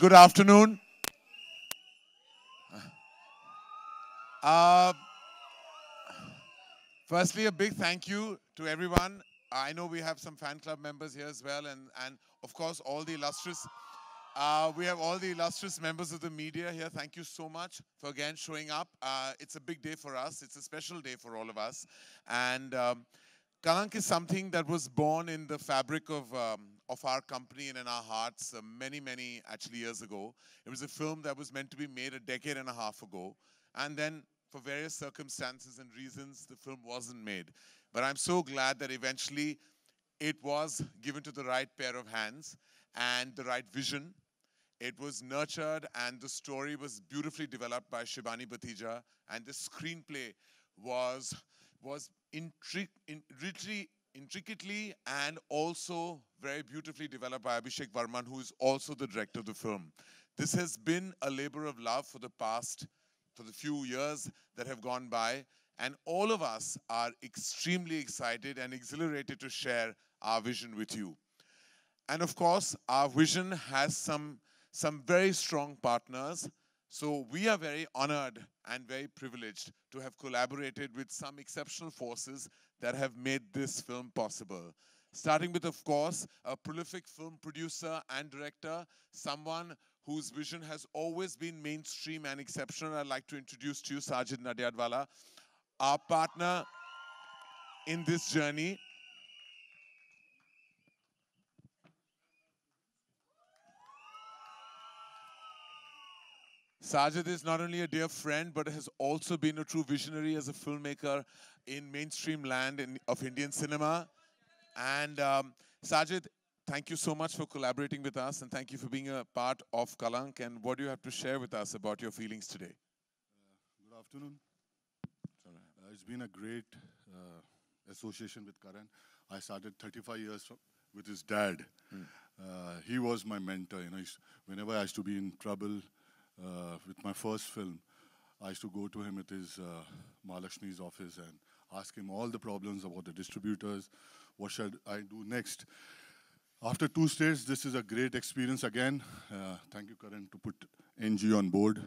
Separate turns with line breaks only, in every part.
Good afternoon. Uh, Firstly, a big thank you to everyone. I know we have some fan club members here as well, and of course all the illustrious. We have all the illustrious members of the media here. Thank you so much for again showing up. It's a big day for us. It's a special day for all of us, and Kalank is something that was born in the fabric of our company and in our hearts many actually years ago. It was a film that was meant to be made a decade and a half ago, and then for various circumstances and reasons, the film wasn't made. But I'm so glad that eventually it was given to the right pair of hands and the right vision. It was nurtured and the story was beautifully developed by Shibani Batija, and the screenplay was intricately and also very beautifully developed by Abhishek Varman, who is also the director of the film. This has been a labor of love for the few years that have gone by, and all of us are extremely excited and exhilarated to share our vision with you. And of course, our vision has some very strong partners. So we are very honored and very privileged to have collaborated with some exceptional forces that have made this film possible. Starting with, of course, a prolific film producer and director, someone whose vision has always been mainstream and exceptional. I'd like to introduce to you Sajid Nadiadwala, our partner in this journey. Sajid is not only a dear friend, but has also been a true visionary as a filmmaker in mainstream land of Indian cinema. And Sajid, thank you so much for collaborating with us, and thank you for being a part of Kalank. And what do you have to share with us about your feelings today?
Good afternoon. It's been a great association with Karan. I started 35 years with his dad. He was my mentor. Whenever I used to be in trouble with my first film, I used to go to him at his Mahalakshmi's office and ask him all the problems about the distributors. What should I do next? After 2 states, this is a great experience again. Thank you, Karan, to put NG on board.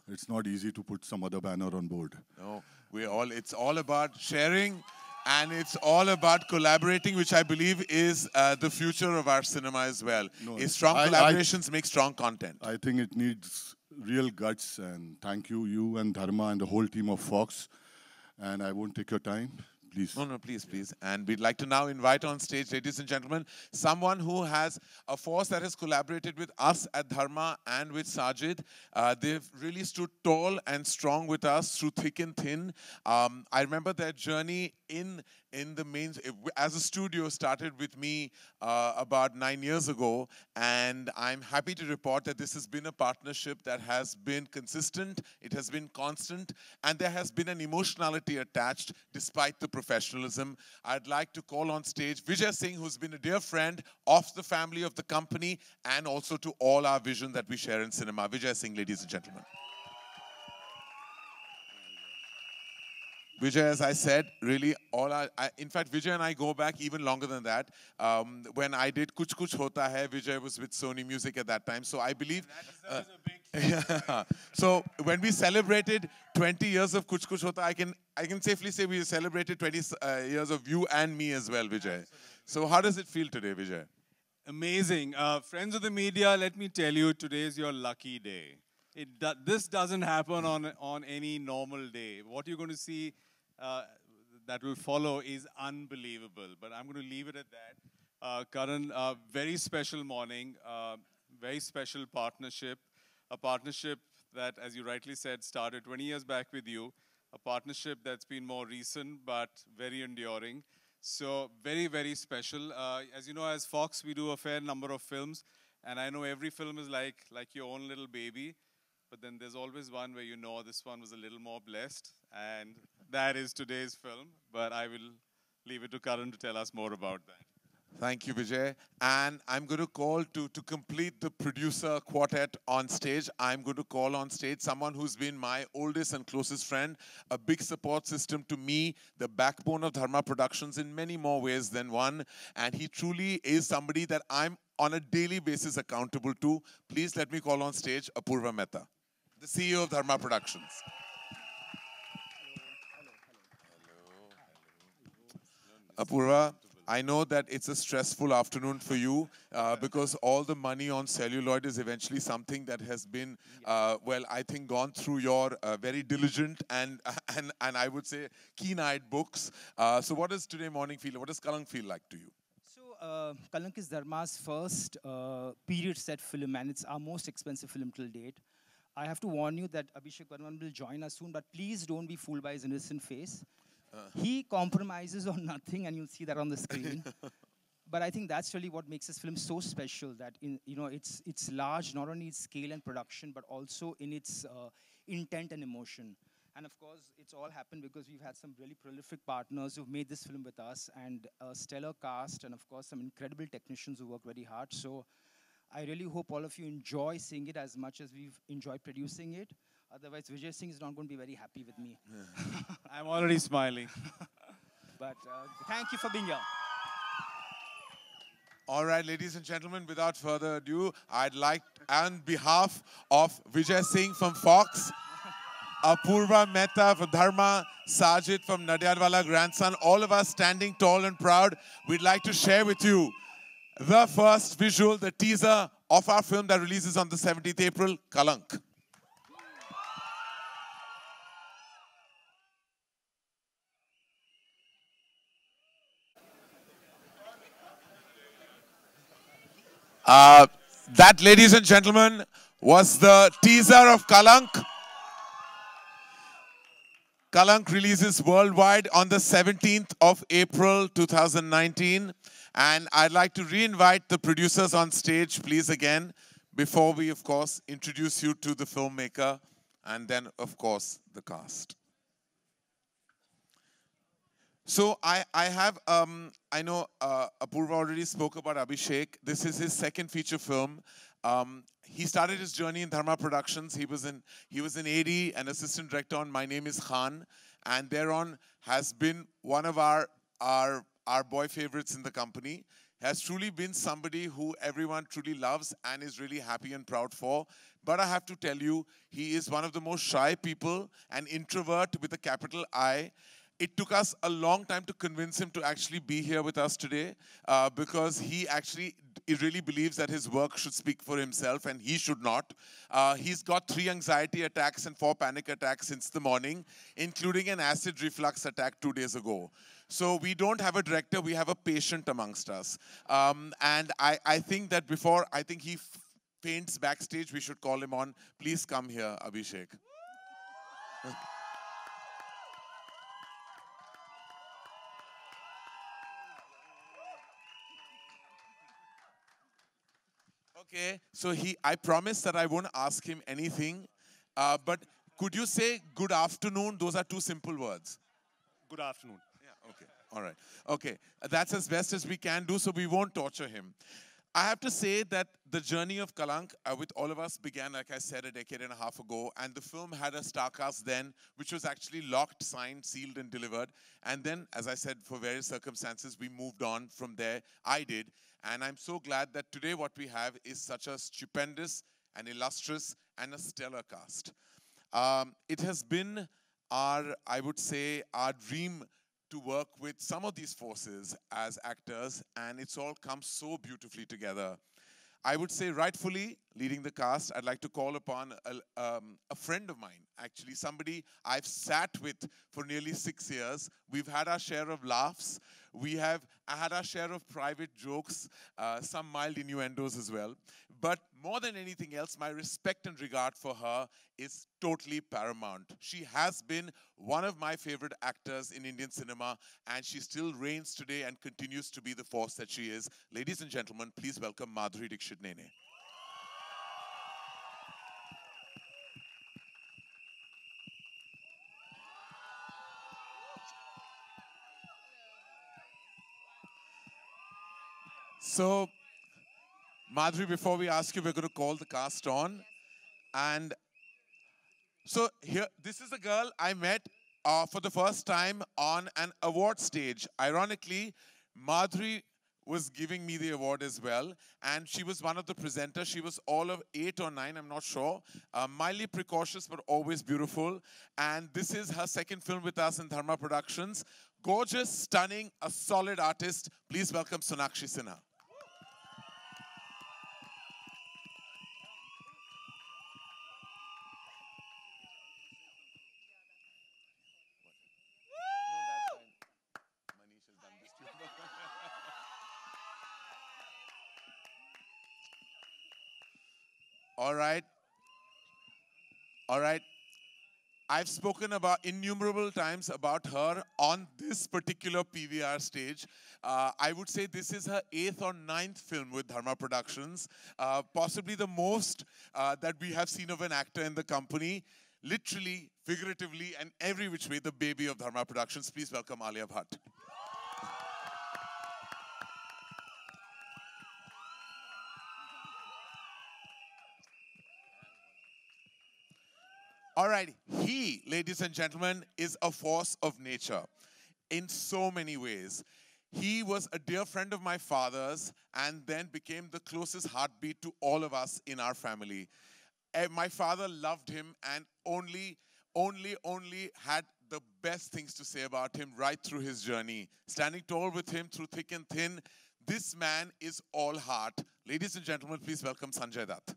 It's not easy to put some other banner on board.
No, it's all about sharing and it's all about collaborating, which I believe is the future of our cinema as well.
No,
Strong collaborations make strong content.
I think it needs real guts, and thank you, you and Dharma and the whole team of Fox. And I won't take your time. Please.
No, please. And we'd like to now invite on stage, ladies and gentlemen, someone who has a force that has collaborated with us at Dharma and with Sajid. They've really stood tall and strong with us through thick and thin. I remember their journey in the main, as a studio, started with me about 9 years ago, and I'm happy to report that this has been a partnership that has been consistent, it has been constant, and there has been an emotionality attached despite the professionalism. I'd like to call on stage Vijay Singh, who's been a dear friend of the family, of the company, and also to all our vision that we share in cinema. Vijay Singh, ladies and gentlemen. Vijay, as I said, really in fact, Vijay and I go back even longer than that. When I did Kuch Kuch Hota Hai, Vijay was with Sony Music at that time. So I believe... So when we celebrated 20 years of Kuch Kuch Hota, I can safely say we celebrated 20 years of you and me as well, Vijay. So how does it feel today, Vijay?
Amazing. Friends of the media, let me tell you, today is your lucky day. This doesn't happen on any normal day. What you're going to see that will follow is unbelievable. But I'm going to leave it at that. Karan, very special morning, very special partnership. A partnership that, as you rightly said, started 20 years back with you. A partnership that's been more recent, but very enduring. So very special. As you know, as Fox, we do a fair number of films. And I know every film is like your own little baby. But then there's always one where you know this one was a little more blessed. And that is today's film. But I will leave it to Karan to tell us more about that.
Thank you, Vijay. And I'm going to call to complete the producer quartet on stage. I'm going to call on stage someone who's been my oldest and closest friend, a big support system to me, the backbone of Dharma Productions in many more ways than one. And he truly is somebody that I'm on a daily basis accountable to. Please let me call on stage Apurva Mehta, the CEO of Dharma Productions. Apurva, I know that it's a stressful afternoon for you because all the money on celluloid is eventually something that has been, well, I think gone through your very diligent and, and I would say keen-eyed books. So what does today morning feel, what does Kalank feel like to you?
So Kalank is Dharma's first period set film, and it's our most expensive film till date. I have to warn you that Abhishek Varman will join us soon, but please don't be fooled by his innocent face. He compromises on nothing, and you'll see that on the screen. But I think that's really what makes this film so special. That it's large, not only in scale and production, but also in its intent and emotion. And of course, it's all happened because we've had some really prolific partners who've made this film with us, and a stellar cast, and of course, some incredible technicians who work very hard. So I really hope all of you enjoy seeing it as much as we've enjoyed producing it. Otherwise, Vijay Singh is not going to be very happy with me.
I'm already smiling.
But thank you for being here.
All right, ladies and gentlemen, without further ado, I'd like, on behalf of Vijay Singh from Fox, Apurva Mehta from Dharma, Sajid from Nadyadwala Grandson, all of us standing tall and proud, we'd like to share with you the first visual, the teaser of our film that releases on the 17th April, Kalank. That, ladies and gentlemen, was the teaser of Kalank. Kalank releases worldwide on the 17th of April 2019. And I'd like to re-invite the producers on stage, please, again, before we, of course, introduce you to the filmmaker and then, of course, the cast. So I know Apurva already spoke about Abhishek. This is his second feature film. He started his journey in Dharma Productions. He was in AD, an assistant director on My Name is Khan, and thereon has been one of our boy favorites in the company. Has truly been somebody who everyone truly loves and is really happy and proud for. But I have to tell you, he is one of the most shy people, an introvert with a capital I. It took us a long time to convince him to actually be here with us today because he really believes that his work should speak for himself and he should not. He's got 3 anxiety attacks and 4 panic attacks since the morning, including an acid reflux attack 2 days ago. So we don't have a director, we have a patient amongst us. And I think that before, he faints backstage, we should call him on. Please come here, Abhishek. Okay, so I promise that I won't ask him anything, but could you say good afternoon? Those are 2 simple words.
Good afternoon.
Yeah, okay, all right. Okay, that's as best as we can do, so we won't torture him. I have to say that the journey of Kalank with all of us began, like I said, a decade and a half ago, and the film had a star cast then, which was actually locked, signed, sealed, and delivered. And then, as I said, for various circumstances, we moved on from there. I did. And I'm so glad that today what we have is such a stupendous and illustrious and a stellar cast. It has been I would say, our dream to work with some of these forces as actors, and it's all come so beautifully together. I would say rightfully leading the cast, I'd like to call upon a friend of mine, actually somebody I've sat with for nearly 6 years. We've had our share of laughs. We have had our share of private jokes, some mild innuendos as well. But more than anything else, my respect and regard for her is totally paramount. She has been one of my favorite actors in Indian cinema, and she still reigns today and continues to be the force that she is. Ladies and gentlemen, please welcome Madhuri Dixit Nene. So, Madhuri, before we ask you, we're going to call the cast on. And so here, this is a girl I met for the first time on an award stage. Ironically, Madhuri was giving me the award as well, and she was one of the presenters. She was all of 8 or 9, I'm not sure. Mildly precocious, but always beautiful. And this is her second film with us in Dharma Productions. Gorgeous, stunning, a solid artist. Please welcome Sonakshi Sinha. All right. All right. I've spoken about innumerable times about her on this particular PVR stage. I would say this is her 8th or 9th film with Dharma Productions. Possibly the most that we have seen of an actor in the company. Literally, figuratively, and every which way, the baby of Dharma Productions. Please welcome Alia Bhatt. All right, he, ladies and gentlemen, is a force of nature in so many ways. He was a dear friend of my father's and then became the closest heartbeat to all of us in our family. My father loved him and only had the best things to say about him right through his journey. Standing tall with him through thick and thin, this man is all heart. Ladies and gentlemen, please welcome Sanjay Dutt.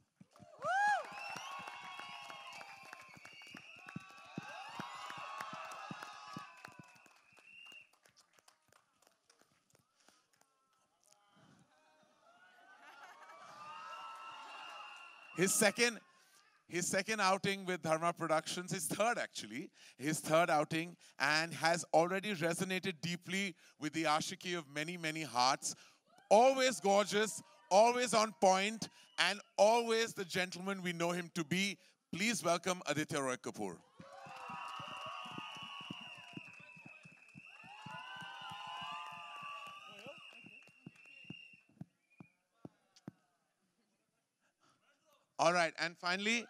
His second outing with Dharma Productions, his third actually, his third outing, and has already resonated deeply with the ashiki of many, many hearts. Always gorgeous, always on point, and always the gentleman we know him to be. Please welcome Aditya Roy Kapoor. All right, and finally,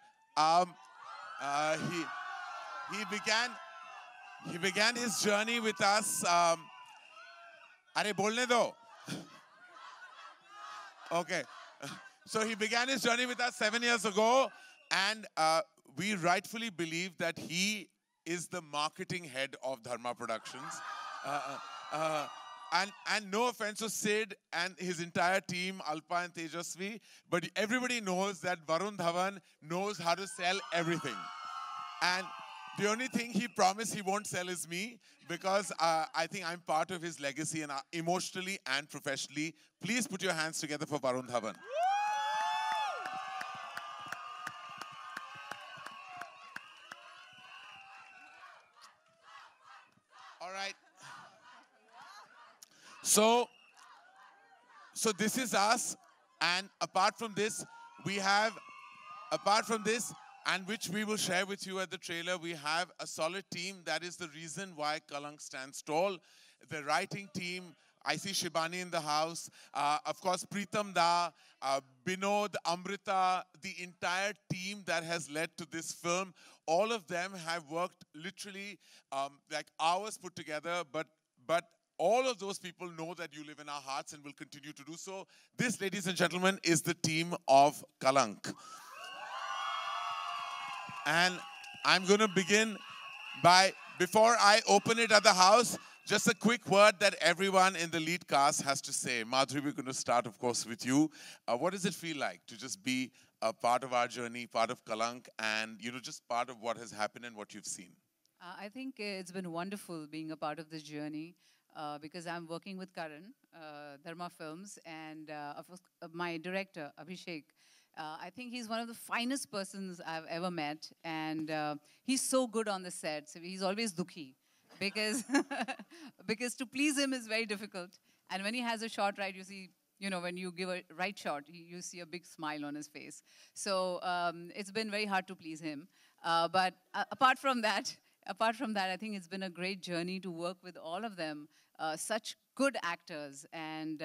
he began his journey with us. Are bolne do? Okay, so he began his journey with us 7 years ago, and we rightfully believe that he is the marketing head of Dharma Productions. And no offense to Sid and his entire team, Alpa and Tejasvi, but everybody knows that Varun Dhawan knows how to sell everything. And the only thing he promised he won't sell is me, because I think I'm part of his legacy and emotionally and professionally. Please put your hands together for Varun Dhawan. All right. So this is us, and apart from this, and which we will share with you at the trailer, we have a solid team. That is the reason why Kalank stands tall. The writing team, I see Shibani in the house, of course Pritam Da, Binod, Amrita, the entire team that has led to this film. All of them have worked literally like hours put together, but all of those people know that you live in our hearts and will continue to do so. This, ladies and gentlemen, is the team of Kalank. And I'm going to begin by, before I open it at the house, just a quick word that everyone in the lead cast has to say. Madhuri, we're going to start, of course, with you. What does it feel like to just be a part of our journey, part of Kalank, and just part of what has happened and what you've seen?
I think it's been wonderful being a part of this journey. Because I'm working with Karan, Dharma Films, and of course, my director, Abhishek. I think he's one of the finest persons I've ever met, and he's so good on the set. So he's always dukhi, because, because to please him is very difficult. And when he has a shot right, you see, when you give a right shot, you see a big smile on his face. So it's been very hard to please him. But apart from that, I think it's been a great journey to work with all of them. Such good actors, and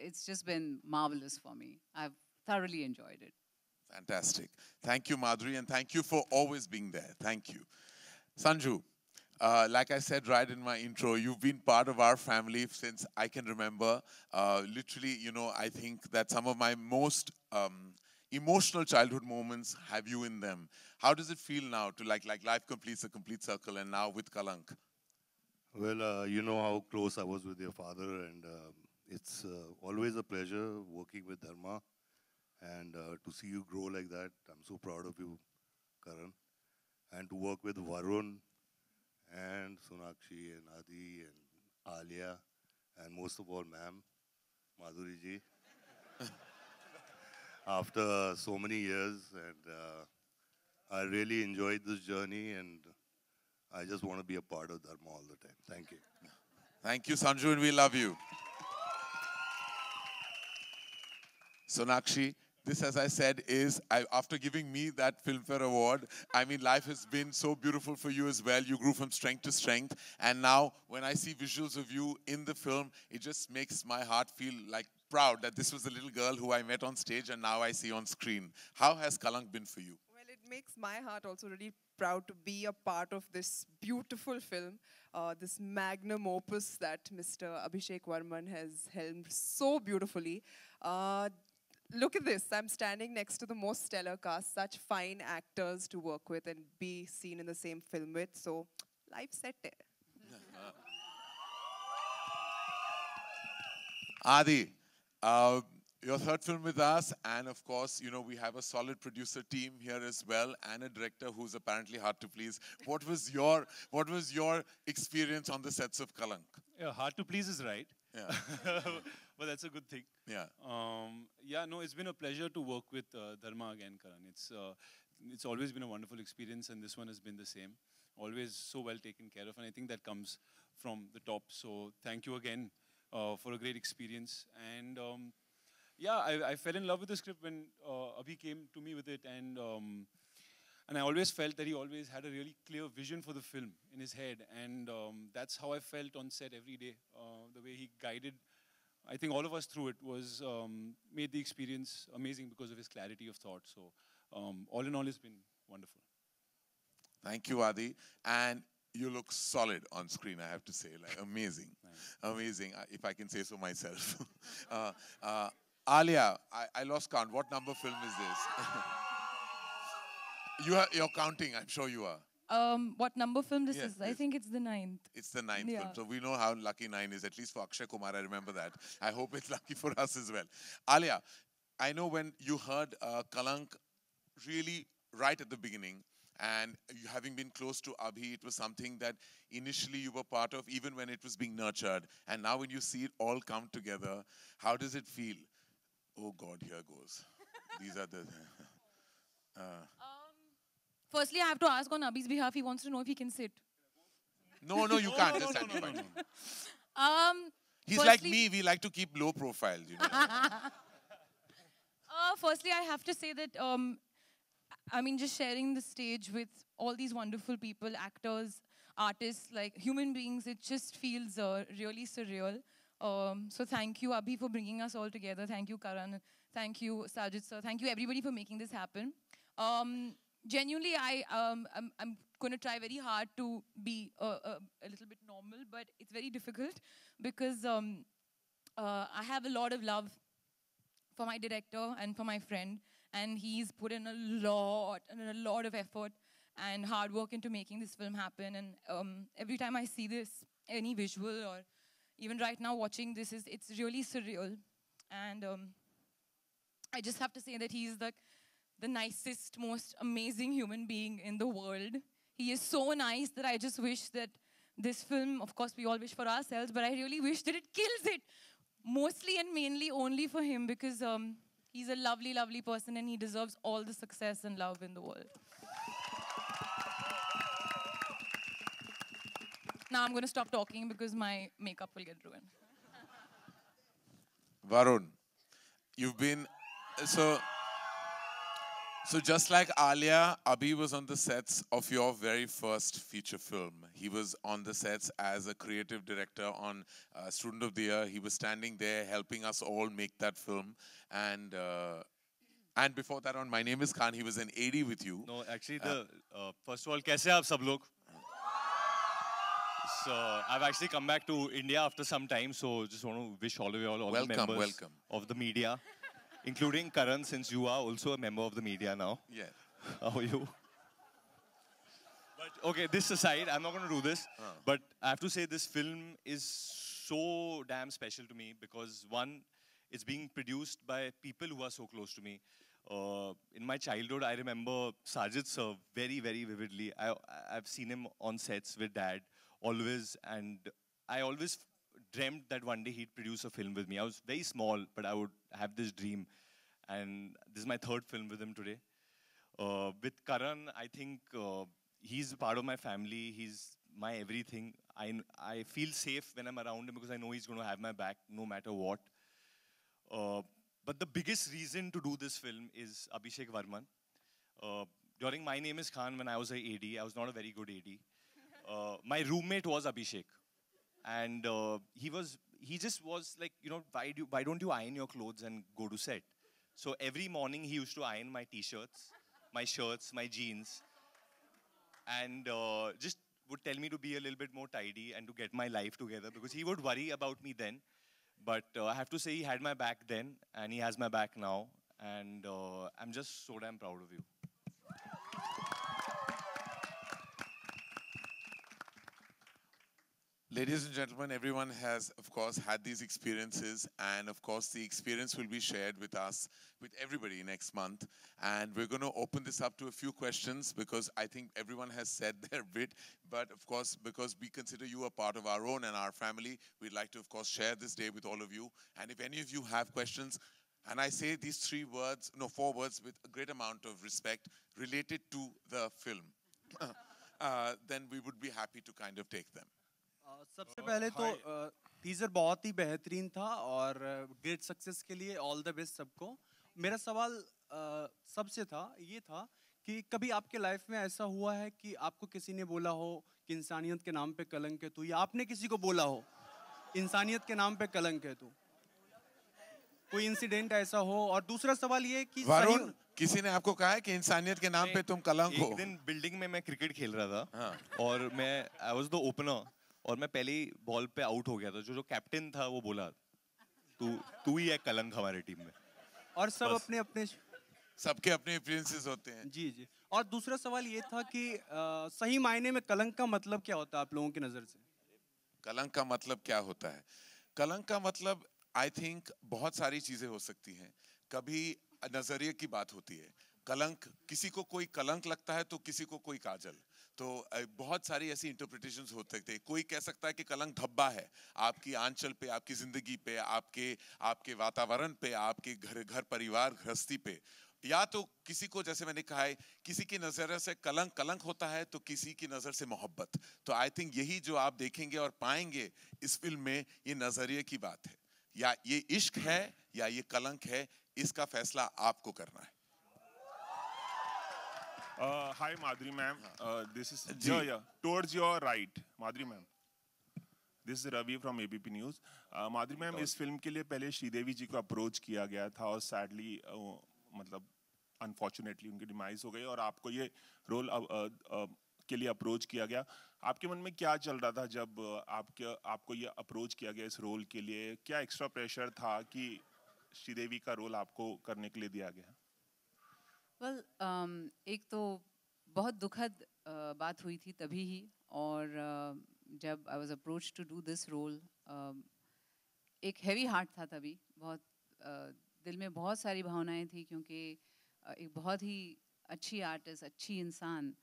it's just been marvelous for me. I've thoroughly enjoyed it.
Fantastic. Thank you, Madhuri, and thank you for always being there. Thank you. Sanju, like I said right in my intro, you've been part of our family since I can remember. Literally, you know, I think that some of my most emotional childhood moments have you in them. How does it feel now to like life completes a complete circle and now with Kalank?
Well, you know how close I was with your father, and it's always a pleasure working with Dharma, and to see you grow like that. I'm so proud of you, Karan, and to work with Varun and Sonakshi and Adi and Alia, and most of all, ma'am, Madhuri ji. After so many years, and I really enjoyed this journey, and I just want to be a part of Dharma all the time. Thank you.
Thank you, Sanju, and we love you. Sonakshi, this, as I said, is, after giving me that Filmfare Award, I mean, life has been so beautiful for you as well. You grew from strength to strength. And now, when I see visuals of you in the film, it just makes my heart feel like proud that this was the little girl who I met on stage and now I see on screen. How has Kalank been for you?
Well, it makes my heart also really proud to be a part of this beautiful film, this magnum opus that Mr. Abhishek Varman has helmed so beautifully. Look at this. I'm standing next to the most stellar cast, such fine actors to work with and be seen in the same film with. So, life set there.
Adi, your third film with us, and of course, you know, we have a solid producer team here as well, and a director who's apparently hard to please. What was your experience on the sets of Kalank?
Yeah, hard to please is right.
Yeah.
But that's a good thing.
Yeah.
Yeah, no, it's been a pleasure to work with Dharma again, Karan. It's always been a wonderful experience, and this one has been the same. Always so well taken care of, and I think that comes from the top. So thank you again for a great experience. And yeah, I fell in love with the script when Abhi came to me with it, and I always felt that he always had a really clear vision for the film in his head, and that's how I felt on set every day. The way he guided, I think, all of us through it was made the experience amazing because of his clarity of thought. So all in all, it's been wonderful.
Thank you, Adi. And you look solid on screen, I have to say. Like, amazing. Amazing, if I can say so myself. Alia, I lost count. What number film is this? You're counting, I'm sure you are.
What number film this
Yes,
is? I think it's the 9th.
It's the 9th
Yeah.
film. So we know how lucky 9 is, at least for Akshay Kumar, I remember that. I hope it's lucky for us as well. Alia, I know when you heard Kalank really right at the beginning, and you having been close to Abhi, it was something that initially you were part of, even when it was being nurtured. And now when you see it all come together, how does it feel? Oh God, here goes. These are the...
Firstly, I have to ask on Abhi's behalf. He wants to know if he can sit.
No, you can't. Just stand fine. He's
Firstly,
like me. We like to keep low profile, you know.
Firstly, I have to say that, I mean, just sharing the stage with all these wonderful people, actors, artists, like human beings, it just feels really surreal. So thank you, Abhi, for bringing us all together. Thank you, Karan. Thank you, Sajid sir. Thank you, everybody, for making this happen. Genuinely, I'm going to try very hard to be a little bit normal, but it's very difficult because I have a lot of love for my director and for my friend, and he's put in a lot of effort and hard work into making this film happen. And every time I see this, any visual or even right now watching this, it's really surreal. And I just have to say that he's the nicest, most amazing human being in the world. He is so nice that I just wish that this film, of course we all wish for ourselves, but I really wish that it kills it. Mostly and mainly only for him, because he's a lovely, lovely person and he deserves all the success and love in the world. Now I'm going to stop talking because my makeup will get ruined.
Varun, you've been, so So just like Alia, Abhi was on the sets of your very first feature film. He was on the sets as a creative director on Student of the Year. He was standing there helping us all make that film. And before that on My Name is Khan, he was an AD with you.
No, actually, first of all, कैसे हैं आप सब लोग? So I've actually come back to India after some time. So just want to wish all of you all the members of the media, including Karan, since you are also a member of the media now.
Yeah.
How are you? But okay, this aside, I'm not going to do this. But I have to say this film is so damn special to me because one, it's being produced by people who are so close to me. In my childhood, I remember Sajid sir very, very vividly. I've seen him on sets with dad always, and I always dreamt that one day he'd produce a film with me. I was very small, but I would have this dream. And this is my third film with him today. With Karan, I think he's part of my family. He's my everything. I feel safe when I'm around him because I know he's going to have my back no matter what. But the biggest reason to do this film is Abhishek Varman. During My Name is Khan, when I was an AD, I was not a very good AD. My roommate was Abhishek. And he just was like, you know, why don't you iron your clothes and go to set? So every morning he used to iron my t-shirts, my shirts, my jeans. And just would tell me to be a little bit more tidy and to get my life together because he would worry about me then. But I have to say he had my back then and he has my back now. And I'm just so damn proud of you.
Ladies and gentlemen, everyone has, of course, had these experiences. And, of course, the experience will be shared with us, with everybody next month. And we're going to open this up to a few questions because I think everyone has said their bit. But, of course, because we consider you a part of our own and our family, we'd like to, of course, share this day with all of you. And if any of you have questions, and I say these four words with a great amount of respect related to the film, then we would be happy to kind of take them.
सबसे पहले तो teaser बहुत ही बेहतरीन था और great success के लिए all the best सबको। मेरा सवाल सबसे था ये था कि कभी आपके लाइफ में ऐसा हुआ है कि आपको किसी ने बोला हो कि इंसानियत के नाम पे कलंक है तू, या आपने किसी को बोला हो इंसानियत के नाम पे कलंक है तू? कोई इंसिडेंट ऐसा हो? और दूसरा सवाल ये कि
वरुण, किसी ने आपको कहा है कि इंसानियत के नाम पे तुम कलंक हो?
एक दिन बिल्डिंग में मैं क्रिकेट खेल रहा था और आई वाज द ओपनर और मैं पहले ही बॉल पे आउट हो गया था। जो कैप्टन था वो बोला तू ही है कलंक हमारी टीम में।
और सब अपने अपने
सबके अपने एक्सपीरियंसेस होते हैं।
जी जी। और दूसरा सवाल ये था कि सही मायने में कलंक का मतलब क्या होता है आप लोगों की नजर से?
कलंक का मतलब क्या होता है? कलंक का मतलब आई थिंक बहुत सारी चीजें हो सकती हैं। कभी नजरिए की बात होती है। कलंक, किसी को कोई कलंक लगता है तो किसी को कोई काजल। तो बहुत सारी ऐसी इंटरप्रिटेशंस हो सकते हैं। कोई कह सकता है कि कलंक धब्बा है आपकी आंचल पे, आपकी जिंदगी पे, आपके वातावरण पे, आपके घर परिवार गृहस्थी पे। या तो किसी को, जैसे मैंने कहा है, किसी की नजर से कलंक होता है तो किसी की नजर से मोहब्बत। तो आई थिंक यही जो आप देखेंगे और पाएंगे इस फिल्म में, ये नजरिए की बात है। या ये इश्क है या ये कलंक है, इसका फैसला आपको करना है।
Hi, Madhuri ma'am. This is towards your right, Madhuri ma'am. This is Ravi from ABP News. Madhuri ma'am, इस फिल्म के लिए पहले श्रीदेवी जी को अप्रोच किया गया था और सैडली मतलब अनफॉर्चुनेटली उनकी डिमाइस हो गई और आपको ये रोल के लिए अप्रोच किया गया। आपके मन में क्या चल रहा था जब आपको ये अप्रोच किया गया इस रोल के लिए? क्या एक्स्ट्रा प्रेशर था कि श्रीदेवी का रोल आपको करने के लिए दिया गया?
Well, एक तो बहुत दुखद बात हुई थी तभी ही, और जब I was approached to do this role, एक heavy heart था तभी। बहुत दिल में बहुत सारी भावनाएं थी क्योंकि एक बहुत ही अच्छी आर्टिस्ट, अच्छी इंसान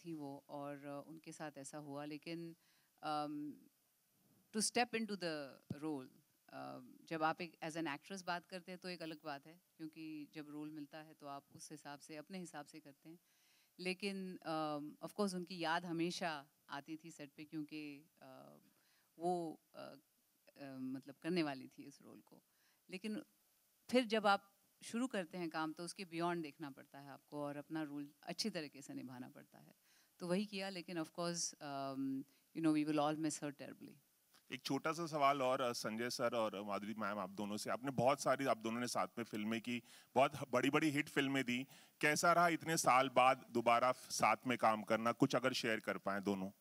थी वो, और उनके साथ ऐसा हुआ। लेकिन to step into the role, जब आप एक एज एन एक्ट्रेस बात करते हैं तो एक अलग बात है, क्योंकि जब रोल मिलता है तो आप उस हिसाब से, अपने हिसाब से करते हैं। लेकिन ऑफ कोर्स उनकी याद हमेशा आती थी सेट पे, क्योंकि वो मतलब करने वाली थी इस रोल को। लेकिन फिर जब आप शुरू करते हैं काम तो उसके बियॉन्ड देखना पड़ता है आपको और अपना रोल अच्छी तरीके से निभाना पड़ता है. तो वही किया, लेकिन of course you know we will all miss her terribly.
एक छोटा सा सवाल और संजय सर और माधुरी मैम, आप दोनों से, आपने बहुत सारी, आप दोनों ने साथ में फिल्में की, बहुत बड़ी बड़ी हिट फिल्में दी, कैसा रहा इतने साल बाद दोबारा साथ में काम करना? कुछ अगर शेयर कर पाए दोनों.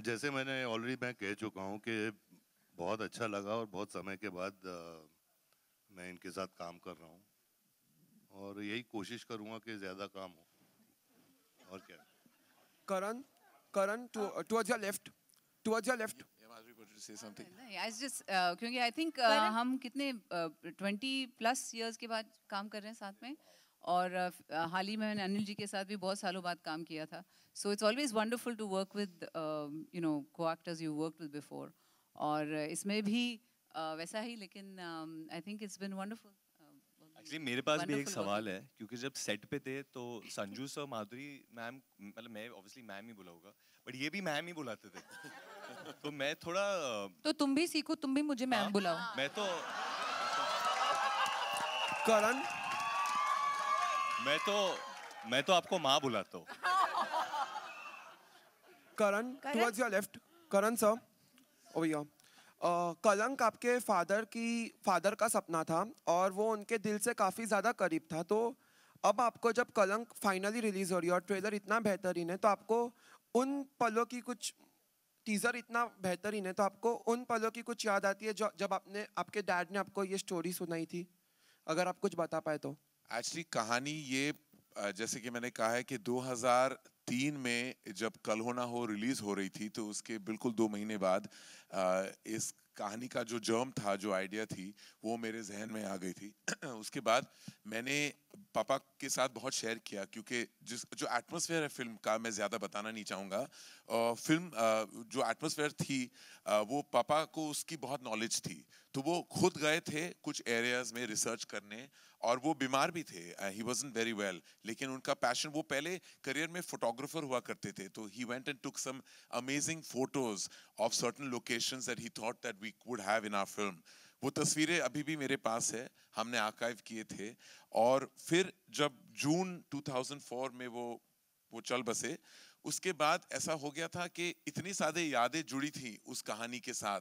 जैसे मैंने ऑलरेडी मैं कह चुका हूँ कि बहुत अच्छा लगा और बहुत समय के बाद मैं इनके साथ काम कर रहा हूँ और यही कोशिश करूँगा कि ज़्यादा काम हो. और क्या.
Karan, towards your left. Towards your left.
Say something.
I just क्योंकि I think हम कितने 20+ years के बाद काम कर रहे हैं साथ में, और हाल ही में मैंने अनिल जी के साथ भी बहुत सालों बाद काम किया था. So it's always wonderful to work with you know co-actors you worked with before. और इसमें भी वैसा ही, लेकिन I think it's been wonderful.
Actually मेरे पास भी एक सवाल है, क्योंकि जब सेट पे थे तो संजू सर, माधुरी मैम, मतलब मैं ऑब्वियसली मैम ही बुला होगा, बट ये भी मैम ही बुलाते थे. तो मैं थोड़ा,
तो तुम भी सीखो, तुम भी मुझे मैम बुलाओ.
Karan,
मैं तो आपको माँ बुलाता हूँ.
Karan, towards your left. Karan sir, over here. कलंक आपके फादर का सपना था और वो उनके दिल से काफ़ी ज़्यादा करीब था. तो अब आपको जब कलंक फाइनली रिलीज हो रही है और ट्रेलर इतना बेहतरीन है, तो आपको उन पलों की कुछ, टीज़र इतना बेहतरीन है, तो आपको उन पलों की कुछ याद आती है जब आपके डैड ने आपको ये स्टोरी सुनाई थी? अगर आप कुछ बता पाए तो.
एक्चुअली कहानी ये, जैसे कि मैंने कहा है कि 2003 में जब कल हो ना हो रिलीज हो रही थी, तो उसके बिल्कुल 2 महीने बाद इस कहानी का जो जर्म था, जो आइडिया थी, वो मेरे जहन में आ गई थी. उसके बाद मैंने पापा के साथ बहुत शेयर किया, क्योंकि जो एटमॉस्फेयर है फिल्म का, मैं ज़्यादा बताना नहीं चाहूँगा. फिल्म जो एटमॉस्फेयर थी, वो पापा को उसकी बहुत नॉलेज थी, तो वो खुद गए थे कुछ एरियाज में रिसर्च करने, और वो बीमार भी थे, ही वाजंट वेरी वेल, लेकिन उनका पैशन, वो पहले करियर में फोटोग्राफर हुआ करते थे, तो he went and took some amazing photos of certain locations that he thought that we would have in our film. वो तस्वीरें अभी भी मेरे पास है, हमने आर्काइव किए थे. और फिर जब जून 2004 में वो चल बसे, उसके बाद ऐसा हो गया था कि इतनी सारी यादें जुड़ी थी उस कहानी के साथ,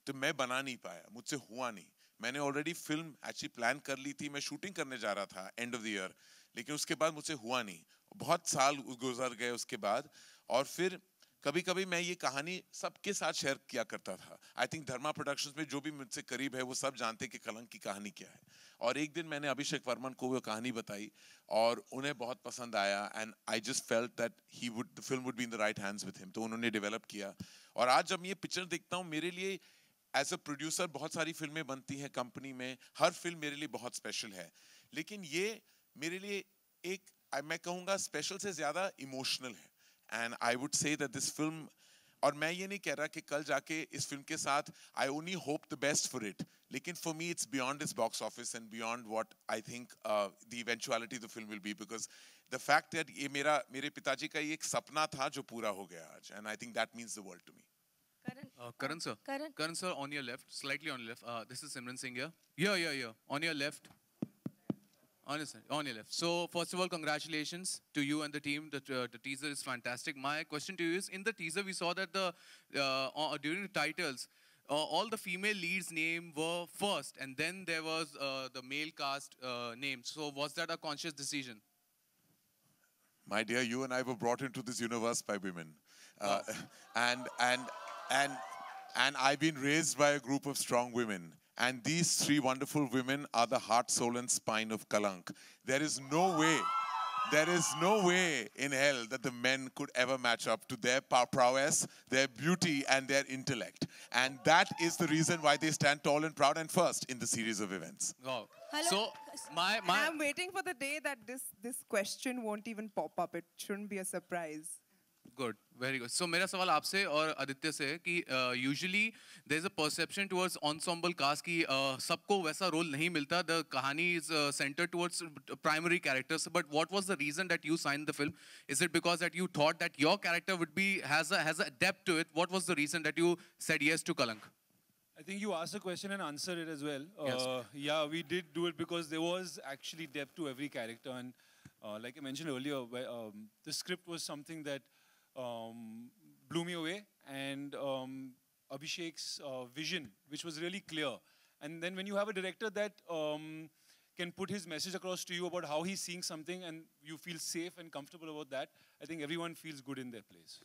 तो मैं बना नहीं पाया, मुझसे हुआ नहीं. मैंने ऑलरेडी फिल्म एक्चुअली प्लान कर ली थी, मैं शूटिंग करने जा रहा था एंड ऑफ द ईयर, लेकिन उसके बाद मुझसे हुआ नहीं. बहुत साल गुजर गए उसके बाद, और फिर कभी कभी मैं ये कहानी सबके साथ शेयर किया करता था. आई थिंक धर्मा प्रोडक्शंस में जो भी मुझसे करीब है वो सब जानते कि कलंक की कहानी क्या है. और एक दिन मैंने अभिषेक वर्मन को वो कहानी बताई और उन्हें बहुत पसंद आया, and I just felt that the film would be in the right hands with him. तो उन्होंने डेवलप किया, और आज जब ये पिक्चर देखता हूँ, मेरे लिए एज अ प्रोड्यूसर बहुत सारी फिल्में बनती हैं कंपनी में, हर फिल्म मेरे लिए बहुत स्पेशल है, लेकिन ये मेरे लिए एक, मैं कहूँगा स्पेशल से ज़्यादा इमोशनल है. And I would say that this film, और मैं ये नहीं कह रहा कि कल जाके इस फिल्म के साथ I only hope the best for it, लेकिन for me it's beyond this box office and beyond what I think the eventuality the film will be, because the fact that ये मेरे पिताजी का ये एक सपना था जो पूरा हो गया आज, and I think that means the world to me.
Karan sir. Karan sir, on your left, slightly on your left. This is Simran Singh here. Yeah. On your left. On your left. So first of all, congratulations to you and the team. The teaser is fantastic. My question to you is, in the teaser we saw that during the titles, all the female leads' name were first, and then there was the male cast name. So was that a conscious decision?
My dear, you and I were brought into this universe by women, and I've been raised by a group of strong women. And these 3 wonderful women are the heart, soul, and spine of Kalank. There is no way in hell that the men could ever match up to their prowess, their beauty, and their intellect. And that is the reason why they stand tall and proud and first in the series of events.
Wow.
Hello.
So
I'm waiting for the day that this question won't even pop up. It shouldn't be a surprise.
Good, very good. So मेरा सवाल आपसे और आदित्य से है कि usually there is a perception towards ensemble cast कि सबको वैसा role नहीं मिलता. The कहानी is centered towards primary characters. But what was the reason that you signed the film? Is it because that you thought that your character would be has a depth to it? What was the reason that you said yes to Kalank?
I think you asked a question and answered it as well.
Yes.
Yeah, we did do it because there was actually depth to every character. And like I mentioned earlier, the script was something that blew me away. And Abhishek's vision, which was really clear. And then when you have a director that can put his message across to you about how he's seeing something and you feel safe and comfortable about that, I think everyone feels good in their place.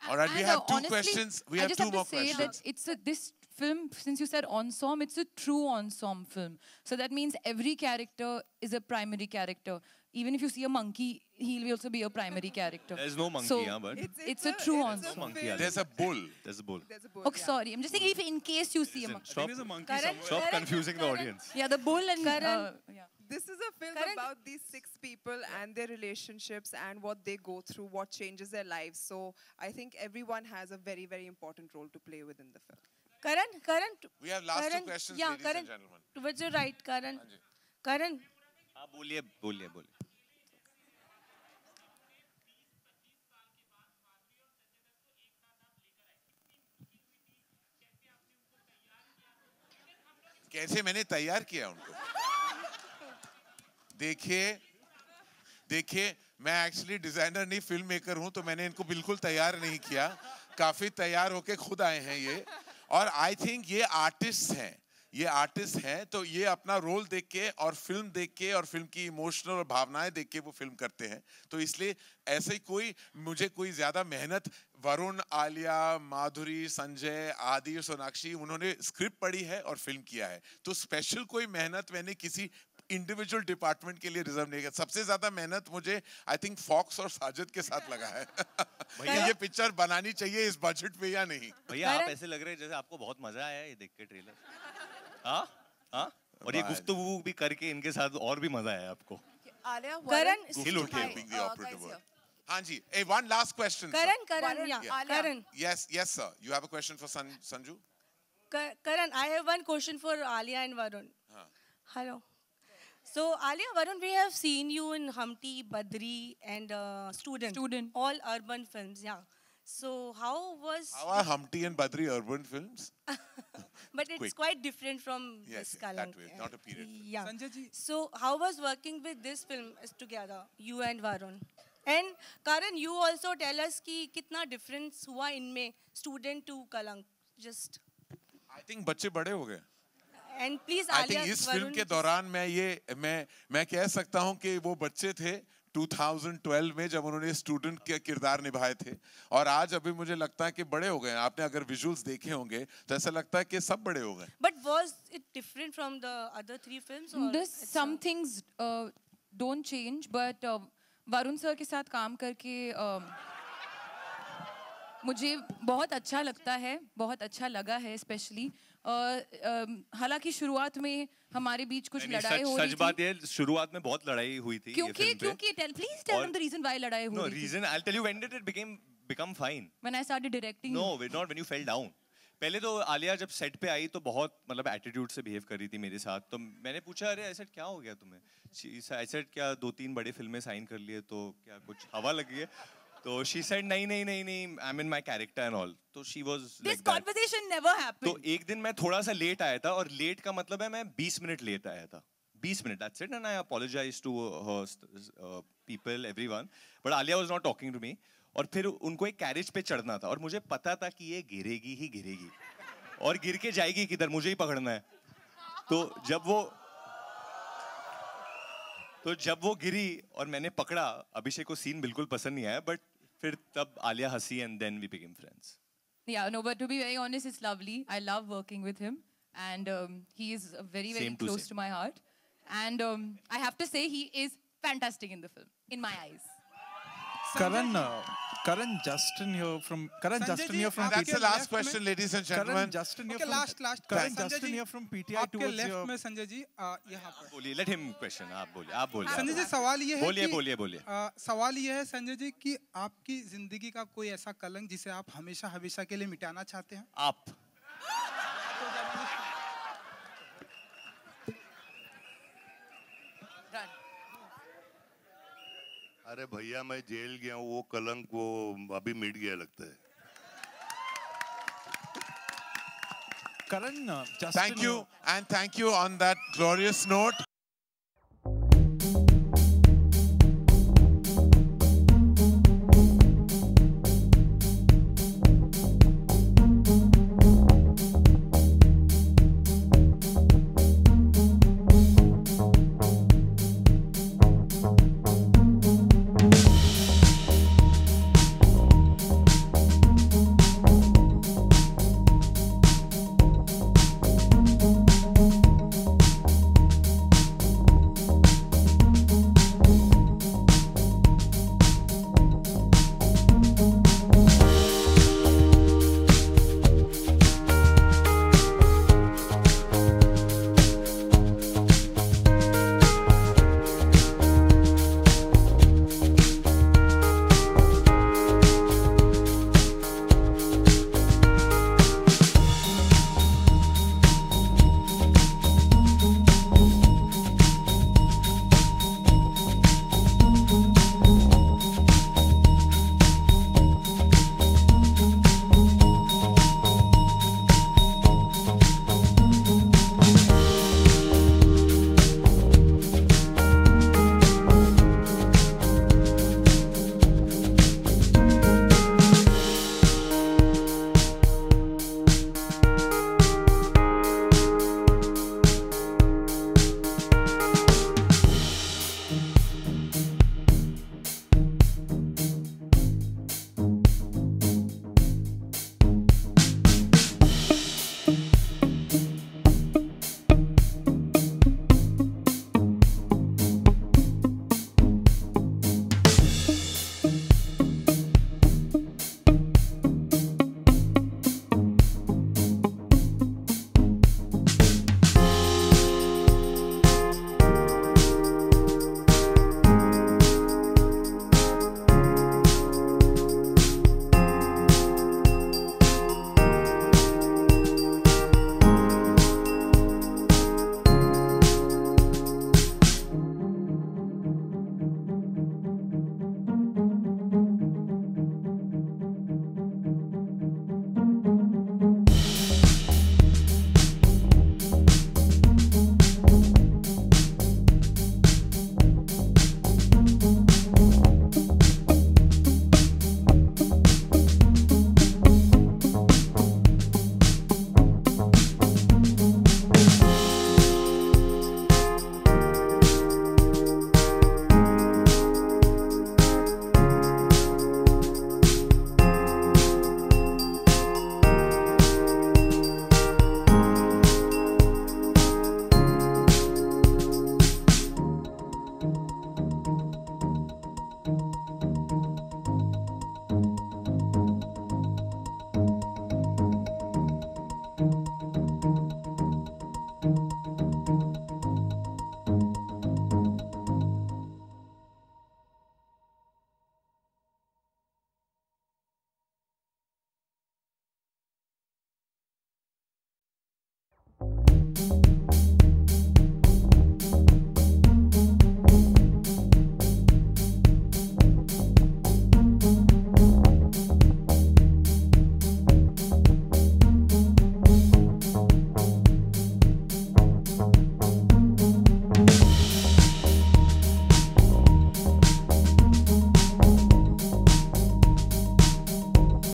All right, we have two
honestly,
questions. We have
I just
two more
have to say
questions.
that it's this film, since you said ensemble, it's a true ensemble film. So that means every character is a primary character. Even if you see a monkey, he'll also be a primary character.
There's no monkey,
so
yeah, but
it's a true ensemble.
no monkey.
There's a bull.
There's a bull.
Okay, sorry. I'm just saying if in case you see a monkey.
Stop confusing the audience.
Yeah, the bull and
Karan,
yeah.
This is a film about these 6 people and their relationships and what they go through, what changes their lives. So I think everyone has a very, very important role to play within the film.
Karan.
We have last
Karan,
two questions,
yeah,
ladies
Karan,
and gentlemen.
towards your right, Karan. Karan.
हाँ बोलिए.
कैसे मैंने तैयार किया उनको? देखिए मैं actually designer नहीं फिल्म मेकर हूं, तो मैंने इनको बिल्कुल तैयार नहीं किया. काफी तैयार होके खुद आए हैं ये. और आई थिंक ये आर्टिस्ट हैं, तो ये अपना रोल देख के और फिल्म देख के और फिल्म की इमोशनल और भावनाएं देख के वो फिल्म करते हैं. तो इसलिए ऐसे ही मुझे कोई ज्यादा मेहनत, वरुण, आलिया, माधुरी, संजय, आदि, सोनाक्षी, उन्होंने स्क्रिप्ट पढ़ी है और फिल्म किया है. तो स्पेशल कोई मेहनत मैंने किसी इंडिविजुअल डिपार्टमेंट के लिए रिजर्व नहीं किया. सबसे ज्यादा मेहनत मुझे आई थिंक फॉक्स और साजिद के साथ लगा है. भैया ये पिक्चर बनानी चाहिए इस बजट पे या नहीं?
भैया आप ऐसे लग रहे हैं जैसे आपको बहुत मजा आया ये देख के ट्रेलर. हाँ और ये गुफ्तगू भी करके इनके साथ और भी मजा आया आपको.
Karan,
हाँ जी. One last question.
Karan.
Yes, sir. You have a question for Sanju?
Karan, I have one question for Alia and Varun. Hello. So, Alia, Varun, we have seen you in Humpty, Badri, and Student. All urban films, yeah. So, how
are Humpty and Badri urban films?
But it's quite different from this Kalank.
That way, not a period film.
Yeah. So, how was working with this film together, you and Varun? And Karan, you also tell us कि कितना difference हुआ इनमें student to Kalank. Just.
I think बच्चे बड़े हो गए.
And please,
I think इस film के दौरान मैं कह सकता हूँ कि वो बच्चे थे 2012 में जब उन्होंने स्टूडेंट के किरदार निभाए थे, और आज अभी मुझे लगता है कि बड़े हो गए. आपने अगर विजुअल्स देखे होंगे तो ऐसा लगता है कि सब बड़े हो गए.
But was it different from the other 3 films? Or
Some things don't change, but Varun sir के साथ काम करके मुझे बहुत अच्छा लगता है, बहुत अच्छा लगा है स्पेशली. हालांकि शुरुआत में हमारे बीच कुछ लड़ाई हो रही थी.
सच बात ये, शुरुआत में बहुत लड़ाई हुई थी.
क्योंकि please tell them the reason why लड़ाई हो रही थी.
No reason. I'll tell you when did it become fine.
When I started directing.
No, not when you fell down. पहले तो आलिया जब सेट पे आई तो बहुत मतलब एटीट्यूड से बिहेव कर रही थी मेरे साथ. तो मैंने पूछा अरे ऐसा क्या हो गया तुम्हें? ऐसा क्या 2-3 बड़े फिल्में साइन कर लिए तो क्या कुछ हवा लगी है? तो she said नहीं I'm in my character and all. तो she was
this
like that.
conversation never happened.
तो एक दिन मैं थोड़ा सा लेट आया था, और लेट का मतलब है मैं 20 मिनट लेट आया था. 20 minutes, that's it. And I apologized to her people, everyone. But Alia was not talking to me. और फिर उनको एक कैरेज पे चढ़ना था और मुझे पता था कि ये गिरेगी ही गिरेगी और गिर के जाएगी किधर, मुझे ही पकड़ना है. तो जब वो गिरी और मैंने पकड़ा, अभिषेक को सीन बिल्कुल पसंद नहीं आया, बट फिर तब आलिया हंसी and then we became friends.
Yeah, no, but to be very honest, it's lovely. I love working with him, and he is very, very close to my heart. And I have to say, he is fantastic in the film, in my eyes.
Karan Justin here from
That's the last question, ladies and gentlemen.
Karan Justin here from Karan Justin here from PTI
आपके
towards
left
your
में संजय जी यहाँ पर
बोलिए, let him question. आप बोलिए.
संजय जी सवाल ये है
बोलिए.
सवाल ये है संजय जी कि आपकी जिंदगी का कोई ऐसा कलंक जिसे आप हमेशा हमेशा के लिए मिटाना चाहते हैं?
आप.
अरे भैया मैं जेल गया हूँ, वो कलंक वो अभी मिट गया लगता है.
Karan,
thank you on that glorious note.